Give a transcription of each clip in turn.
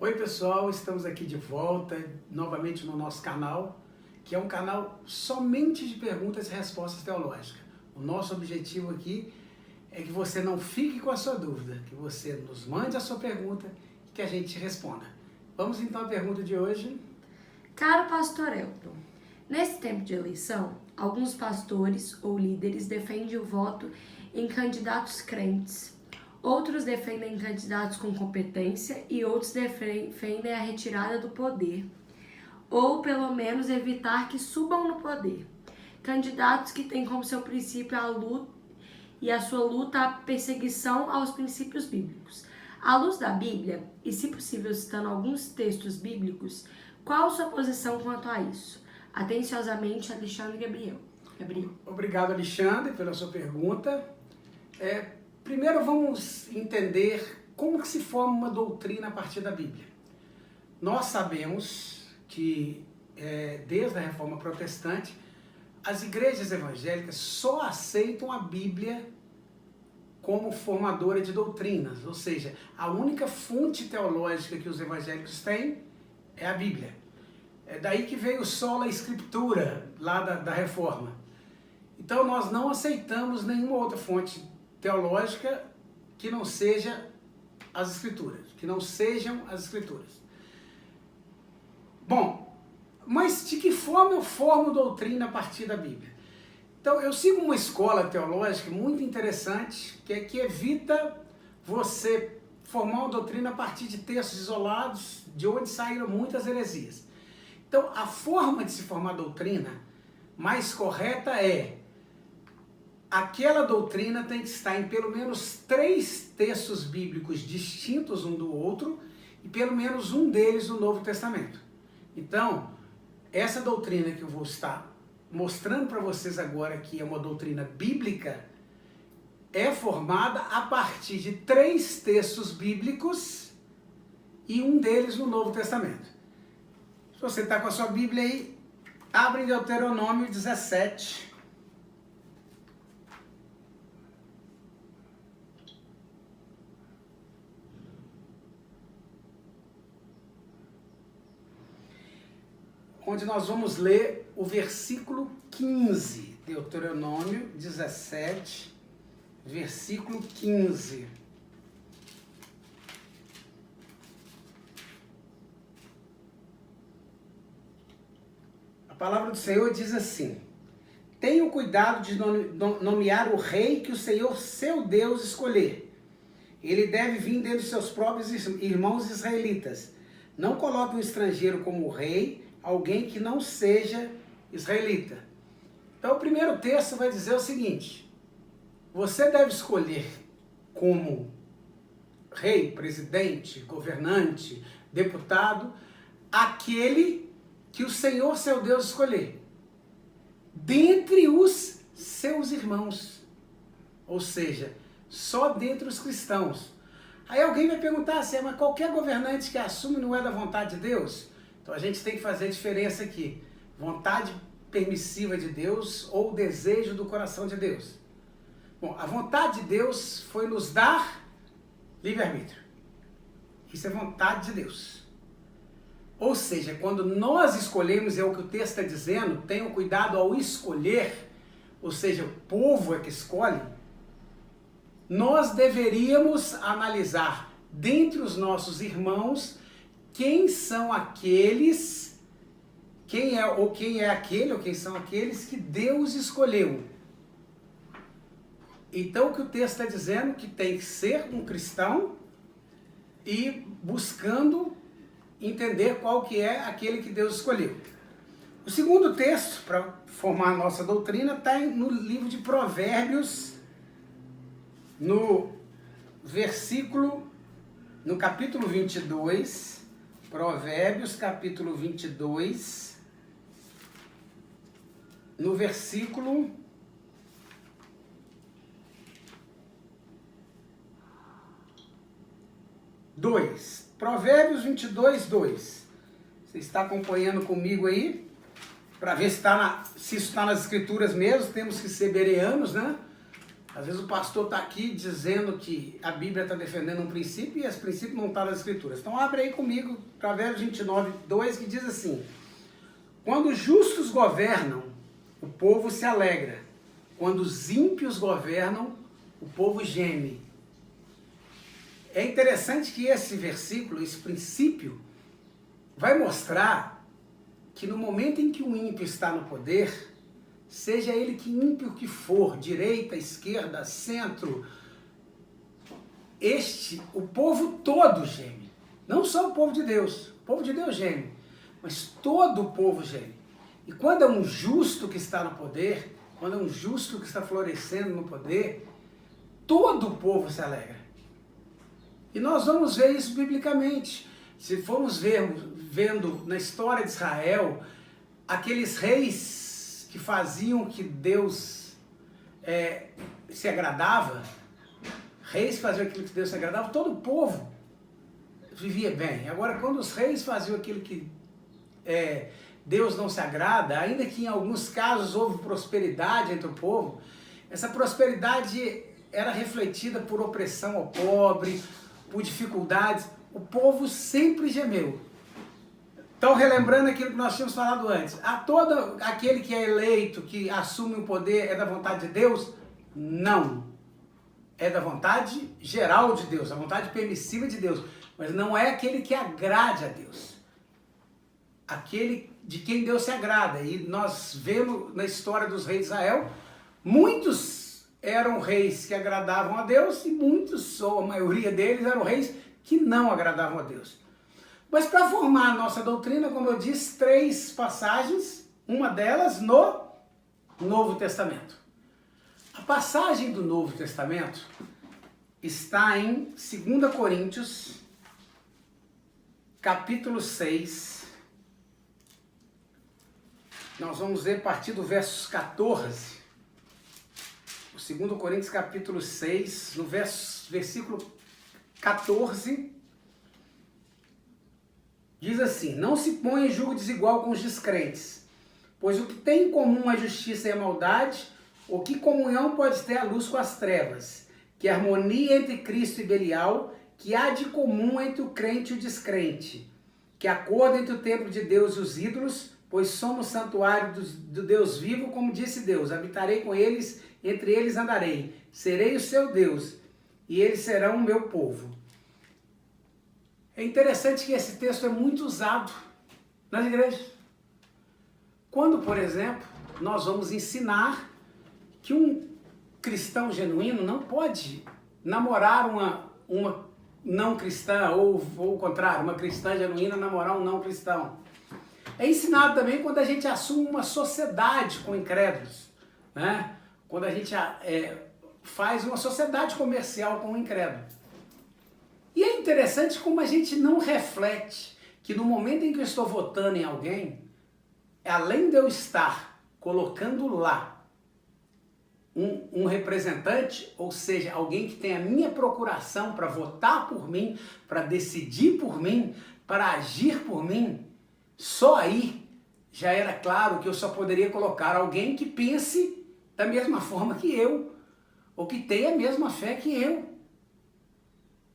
Oi pessoal, estamos aqui de volta novamente no nosso canal, que é um canal somente de perguntas e respostas teológicas. O nosso objetivo aqui é que você não fique com a sua dúvida, que você nos mande a sua pergunta e que a gente responda. Vamos então à pergunta de hoje. Caro pastor Elton, nesse tempo de eleição, alguns pastores ou líderes defendem o voto em candidatos crentes. Outros defendem candidatos com competência e outros defendem a retirada do poder, ou pelo menos evitar que subam no poder. Candidatos que têm como seu princípio a luta e a sua luta a perseguição aos princípios bíblicos. À luz da Bíblia, e se possível citando alguns textos bíblicos, qual sua posição quanto a isso? Atenciosamente, Alexandre Gabriel. Obrigado, Alexandre, pela sua pergunta. Primeiro vamos entender como que se forma uma doutrina a partir da Bíblia. Nós sabemos que desde a Reforma Protestante, as igrejas evangélicas só aceitam a Bíblia como formadora de doutrinas, ou seja, a única fonte teológica que os evangélicos têm é a Bíblia. É daí que veio sola Escritura, lá da Reforma. Então nós não aceitamos nenhuma outra fonte teológica que não seja as Escrituras, que não sejam as Escrituras. Bom, mas de que forma eu formo doutrina a partir da Bíblia? Então, eu sigo uma escola teológica muito interessante, que evita você formar uma doutrina a partir de textos isolados, de onde saíram muitas heresias. Então, a forma de se formar doutrina mais correta é: aquela doutrina tem que estar em pelo menos 3 textos bíblicos distintos um do outro e pelo menos um deles no Novo Testamento. Então, essa doutrina que eu vou estar mostrando para vocês agora, que é uma doutrina bíblica, é formada a partir de 3 textos bíblicos e um deles no Novo Testamento. Se você está com a sua Bíblia aí, abre em Deuteronômio 17. Onde nós vamos ler o versículo 15, Deuteronômio 17, versículo 15. A palavra do Senhor diz assim: tenham cuidado de nomear o rei que o Senhor, seu Deus, escolher. Ele deve vir dentre os seus próprios irmãos israelitas. Não coloque um estrangeiro como rei, alguém que não seja israelita. Então o primeiro texto vai dizer o seguinte: você deve escolher como rei, presidente, governante, deputado, aquele que o Senhor seu Deus escolher, dentre os seus irmãos, ou seja, só dentre os cristãos. Aí alguém vai perguntar assim: mas qualquer governante que assume não é da vontade de Deus? Então a gente tem que fazer a diferença aqui: vontade permissiva de Deus ou desejo do coração de Deus. Bom, a vontade de Deus foi nos dar livre-arbítrio. Isso é vontade de Deus. Ou seja, quando nós escolhemos, é o que o texto está dizendo, tenham cuidado ao escolher, ou seja, o povo é que escolhe, nós deveríamos analisar dentre os nossos irmãos quem são aqueles, quem são aqueles que Deus escolheu. Então o que o texto está dizendo, que tem que ser um cristão e buscando entender qual que é aquele que Deus escolheu. O segundo texto, para formar a nossa doutrina, está no livro de Provérbios, no capítulo 22, Provérbios, capítulo 22, no versículo 2. Provérbios 22, 2. Você está acompanhando comigo aí? Para ver se isso está nas escrituras mesmo, temos que ser bereanos, né? Às vezes o pastor está aqui dizendo que a Bíblia está defendendo um princípio e esse princípio não está nas Escrituras. Então abre aí comigo, Provérbios 29, 2, que diz assim: quando os justos governam, o povo se alegra. Quando os ímpios governam, o povo geme. É interessante que esse versículo, esse princípio, vai mostrar que no momento em que o ímpio está no poder, seja ele que ímpio que for, direita, esquerda, centro, o povo todo geme. Não só o povo de Deus. O povo de Deus geme, mas todo o povo geme. E quando é um justo que está no poder, quando é um justo que está florescendo no poder, todo o povo se alegra. E nós vamos ver isso biblicamente. Se formos vendo na história de Israel, aqueles reis que faziam que Deus se agradava, reis que faziam aquilo que Deus se agradava, todo o povo vivia bem. Agora, quando os reis faziam aquilo que Deus não se agrada, ainda que em alguns casos houve prosperidade entre o povo, essa prosperidade era refletida por opressão ao pobre, por dificuldades, o povo sempre gemeu. Então, relembrando aquilo que nós tínhamos falado antes, a todo aquele que é eleito, que assume o poder, é da vontade de Deus? Não. É da vontade geral de Deus, a vontade permissiva de Deus, mas não é aquele que agrade a Deus. Aquele de quem Deus se agrada. E nós vemos na história dos reis de Israel, muitos eram reis que agradavam a Deus e muitos, ou a maioria deles, eram reis que não agradavam a Deus. Mas para formar a nossa doutrina, como eu disse, 3 passagens, uma delas no Novo Testamento. A passagem do Novo Testamento está em 2 Coríntios, capítulo 6. Nós vamos ler a partir do versos 14. 2 Coríntios capítulo 6, no versículo 14, diz assim: não se ponha em julgo desigual com os descrentes, pois o que tem em comum a justiça e a maldade, o que comunhão pode ter a luz com as trevas? Que harmonia entre Cristo e Belial, que há de comum entre o crente e o descrente? Que acordo entre o templo de Deus e os ídolos, pois somos santuário do Deus vivo, como disse Deus: habitarei com eles, entre eles andarei, serei o seu Deus, e eles serão o meu povo. É interessante que esse texto é muito usado nas igrejas. Quando, por exemplo, nós vamos ensinar que um cristão genuíno não pode namorar uma não cristã, ou o contrário, uma cristã genuína namorar um não cristão. É ensinado também quando a gente assume uma sociedade com incrédulos, né? Quando a gente faz uma sociedade comercial com o incrédulo. E é interessante como a gente não reflete que no momento em que eu estou votando em alguém, além de eu estar colocando lá um representante, ou seja, alguém que tem a minha procuração para votar por mim, para decidir por mim, para agir por mim, só aí já era claro que eu só poderia colocar alguém que pense da mesma forma que eu, ou que tenha a mesma fé que eu.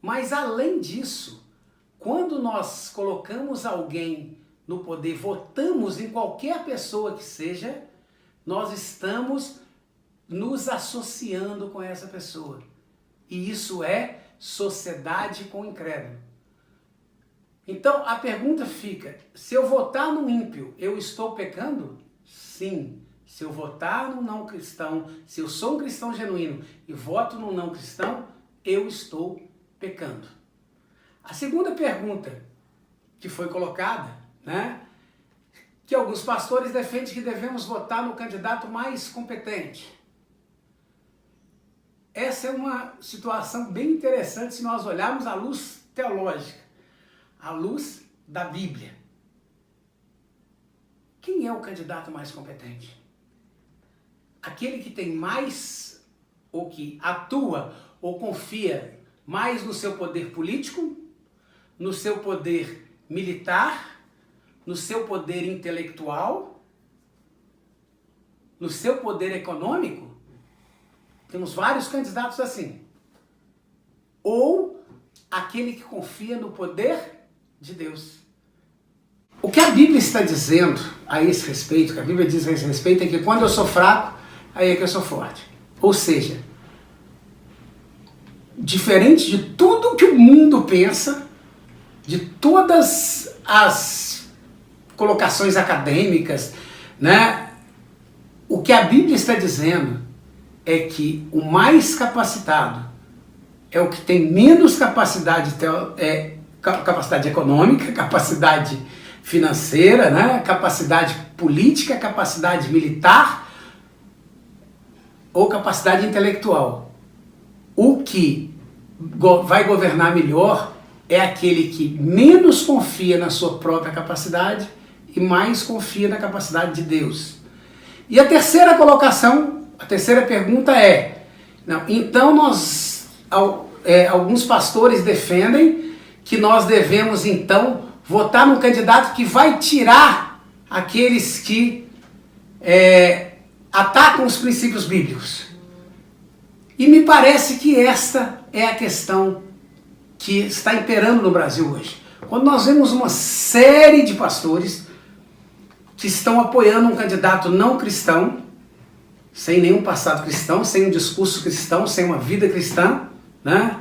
Mas além disso, quando nós colocamos alguém no poder, votamos em qualquer pessoa que seja, nós estamos nos associando com essa pessoa. E isso é sociedade com incrédulo. Então a pergunta fica: se eu votar no ímpio, eu estou pecando? Sim. Se eu votar no não cristão, se eu sou um cristão genuíno e voto no não cristão, eu estou pecando. A segunda pergunta que foi colocada, né, que alguns pastores defendem que devemos votar no candidato mais competente. Essa é uma situação bem interessante se nós olharmos à luz teológica, à luz da Bíblia. Quem é o candidato mais competente? Aquele que tem mais, ou que atua, ou confia mais no seu poder político, no seu poder militar, no seu poder intelectual, no seu poder econômico? Temos vários candidatos assim. Ou aquele que confia no poder de Deus. O que a Bíblia está dizendo a esse respeito, o que a Bíblia diz a esse respeito é que quando eu sou fraco, aí é que eu sou forte. Ou seja, diferente de tudo que o mundo pensa, de todas as colocações acadêmicas, né? O que a Bíblia está dizendo é que o mais capacitado é o que tem menos capacidade, capacidade econômica, capacidade financeira, né? Capacidade política, capacidade militar ou capacidade intelectual. O que vai governar melhor é aquele que menos confia na sua própria capacidade e mais confia na capacidade de Deus. E a terceira colocação, a terceira pergunta é, então alguns pastores defendem que nós devemos então votar num candidato que vai tirar aqueles que atacam os princípios bíblicos. E me parece que esta é a questão que está imperando no Brasil hoje. Quando nós vemos uma série de pastores que estão apoiando um candidato não cristão, sem nenhum passado cristão, sem um discurso cristão, sem uma vida cristã, né?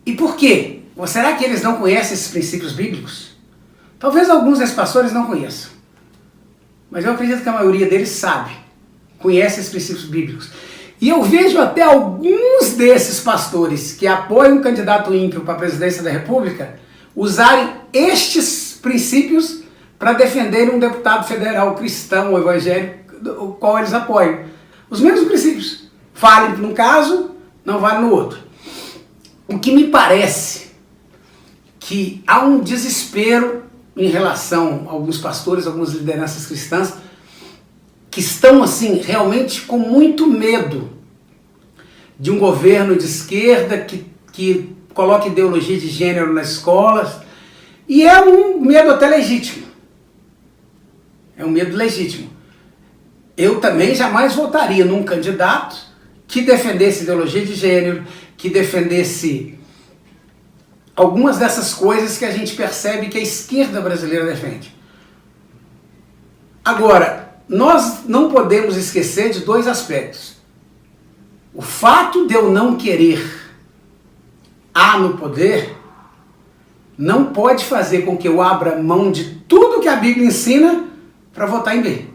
E por quê? Ou será que eles não conhecem esses princípios bíblicos? Talvez alguns desses pastores não conheçam, mas eu acredito que a maioria deles sabe, conhece esses princípios bíblicos. E eu vejo até alguns desses pastores que apoiam um candidato ímpio para a presidência da República usarem estes princípios para defenderem um deputado federal cristão ou evangélico, o qual eles apoiam. Os mesmos princípios. Valem num caso, não vale no outro. O que me parece que há um desespero em relação a alguns pastores, algumas lideranças cristãs, que estão assim realmente com muito medo de um governo de esquerda que coloca ideologia de gênero nas escolas, e é um medo até legítimo. É um medo legítimo. Eu também jamais votaria num candidato que defendesse ideologia de gênero, que defendesse algumas dessas coisas que a gente percebe que a esquerda brasileira defende. Agora, nós não podemos esquecer de dois aspectos. O fato de eu não querer A no poder não pode fazer com que eu abra mão de tudo que a Bíblia ensina para votar em B.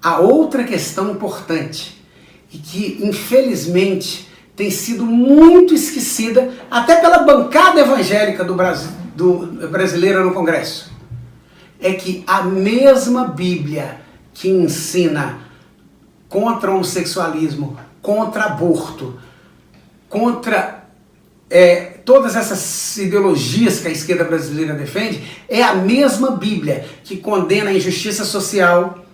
A outra questão importante, e que infelizmente tem sido muito esquecida, até pela bancada evangélica brasileira no Congresso, é que a mesma Bíblia que ensina contra o homossexualismo, contra aborto, contra todas essas ideologias que a esquerda brasileira defende, é a mesma Bíblia que condena a injustiça social,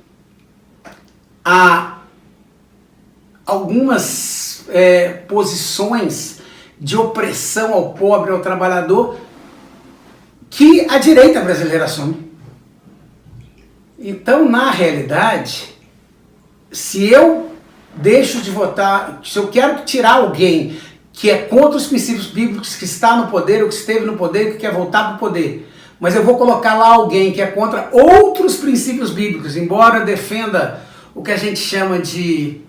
a algumas posições de opressão ao pobre, ao trabalhador, que a direita brasileira assume. Então, na realidade, se eu deixo de votar, se eu quero tirar alguém que é contra os princípios bíblicos, que está no poder, ou que esteve no poder, que quer voltar para o poder, mas eu vou colocar lá alguém que é contra outros princípios bíblicos, embora defenda o que a gente chama de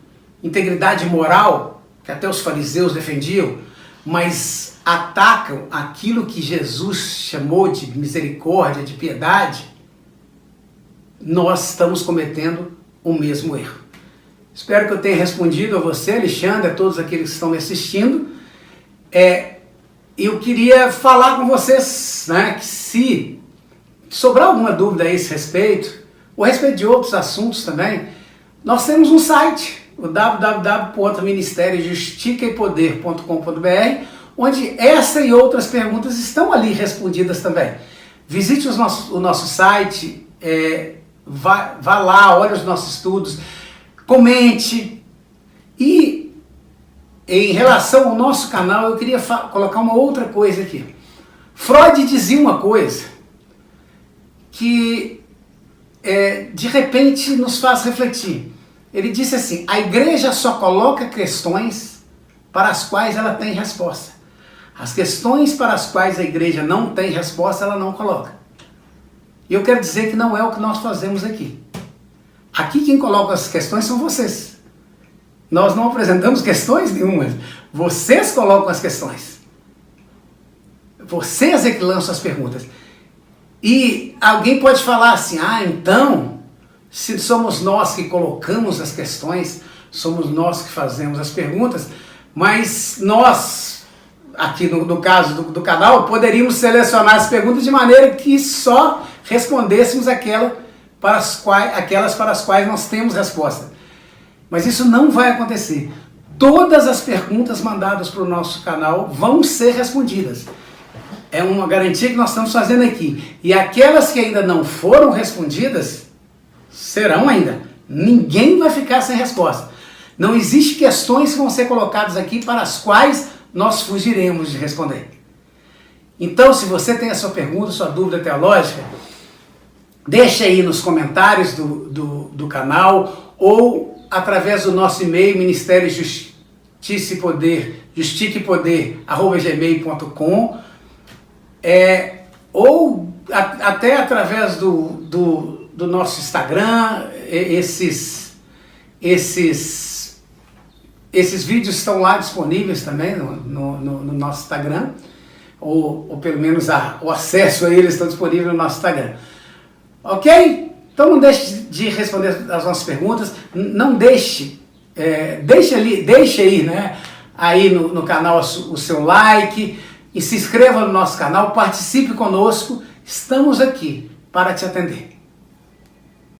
integridade moral, que até os fariseus defendiam, mas atacam aquilo que Jesus chamou de misericórdia, de piedade, nós estamos cometendo o mesmo erro. Espero que eu tenha respondido a você, Alexandre, a todos aqueles que estão me assistindo. Eu queria falar com vocês, né, que se sobrar alguma dúvida a esse respeito, ou a respeito de outros assuntos também, nós temos um site, o www.ministériojusticaepoder.com.br, onde essa e outras perguntas estão ali respondidas também. Visite o nosso site, vá lá, olhe os nossos estudos, comente. E em relação ao nosso canal, eu queria colocar uma outra coisa aqui. Freud dizia uma coisa que de repente nos faz refletir. Ele disse assim: a igreja só coloca questões para as quais ela tem resposta. As questões para as quais a igreja não tem resposta, ela não coloca. E eu quero dizer que não é o que nós fazemos aqui. Aqui quem coloca as questões são vocês. Nós não apresentamos questões nenhumas. Vocês colocam as questões. Vocês é que lançam as perguntas. E alguém pode falar assim: ah, então, se somos nós que colocamos as questões, somos nós que fazemos as perguntas, mas nós, aqui no caso do canal, poderíamos selecionar as perguntas de maneira que só respondêssemos aquelas para as quais nós temos resposta. Mas isso não vai acontecer. Todas as perguntas mandadas para o nosso canal vão ser respondidas. É uma garantia que nós estamos fazendo aqui. E aquelas que ainda não foram respondidas, serão ainda. Ninguém vai ficar sem resposta. Não existe questões que vão ser colocadas aqui para as quais nós fugiremos de responder. Então, se você tem a sua pergunta, sua dúvida teológica, deixa aí nos comentários do canal ou através do nosso e-mail, Ministério Justiça e Poder, justiquepoder@gmail.com, ou até através do nosso Instagram. Esses vídeos estão lá disponíveis também no nosso Instagram, ou pelo menos o acesso a eles está disponível no nosso Instagram. Ok? Então não deixe de responder as nossas perguntas, não deixe, deixe aí, né, aí no canal o seu like, e se inscreva no nosso canal, participe conosco, estamos aqui para te atender.